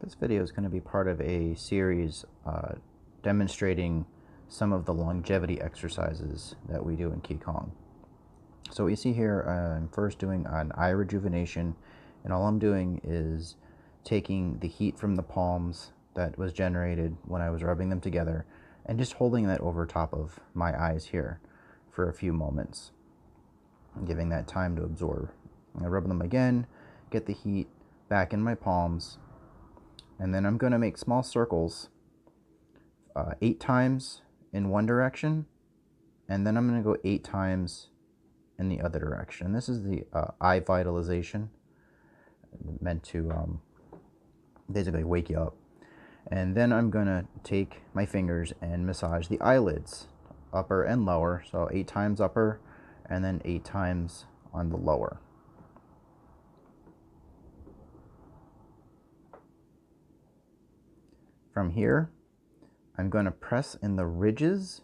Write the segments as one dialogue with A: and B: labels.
A: This video is going to be part of a series demonstrating some of the longevity exercises that we do in Qigong. So what you see here, I'm first doing an eye rejuvenation, and all I'm doing is taking the heat from the palms that was generated when I was rubbing them together and just holding that over top of my eyes here for a few moments, and giving that time to absorb. I rub them again, get the heat back in my palms, and then I'm going to make small circles 8 times in one direction, and then I'm going to go 8 times in the other direction. This is the eye vitalization, meant to basically wake you up. And then I'm going to take my fingers and massage the eyelids, upper and lower. So 8 times upper, and then 8 times on the lower. From here, I'm going to press in the ridges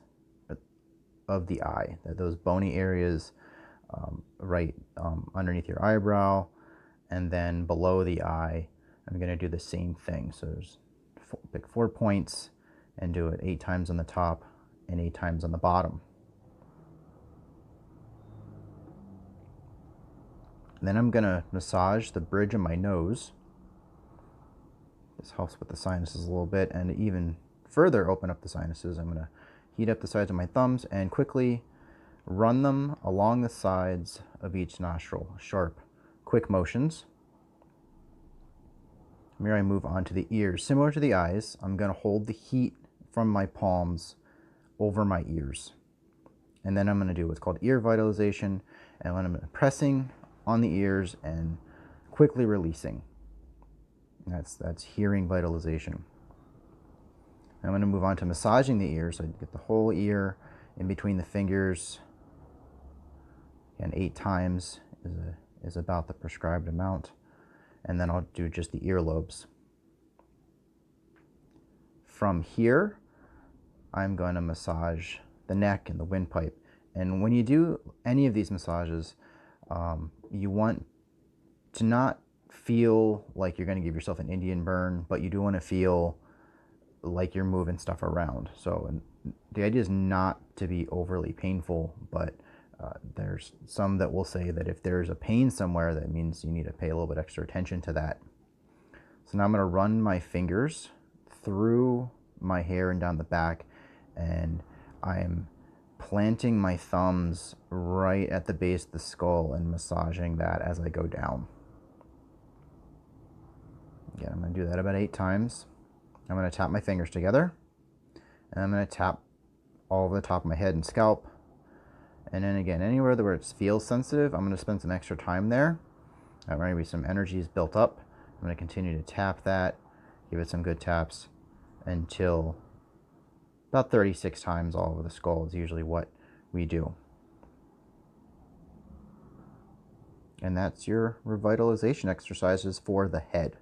A: of the eye, those bony areas right underneath your eyebrow, and then below the eye. I'm going to do the same thing. So pick 4 points and do it 8 times on the top and 8 times on the bottom. Then I'm going to massage the bridge of my nose. This helps with the sinuses a little bit, and to even further open up the sinuses, I'm going to heat up the sides of my thumbs and quickly run them along the sides of each nostril. Sharp, quick motions. From here I move on to the ears. Similar to the eyes, I'm going to hold the heat from my palms over my ears. And then I'm going to do what's called ear vitalization, and when I'm pressing on the ears and quickly releasing. That's hearing vitalization. I'm going to move on to massaging the ears. So I get the whole ear in between the fingers. And 8 times is about the prescribed amount. And then I'll do just the earlobes. From here, I'm going to massage the neck and the windpipe. And when you do any of these massages, you want to not feel like you're going to give yourself an Indian burn, but you do want to feel like you're moving stuff around. So the idea is not to be overly painful, but there's some that will say that if there's a pain somewhere, that means you need to pay a little bit extra attention to that. So now I'm going to run my fingers through my hair and down the back, and I'm planting my thumbs right at the base of the skull and massaging that as I go down. Again, I'm going to do that about 8 times. I'm going to tap my fingers together, and I'm going to tap all over the top of my head and scalp. And then again, anywhere where it feels sensitive, I'm going to spend some extra time there. Maybe some energy is built up. I'm going to continue to tap that, give it some good taps until about 36 times all over the skull is usually what we do. And that's your revitalization exercises for the head.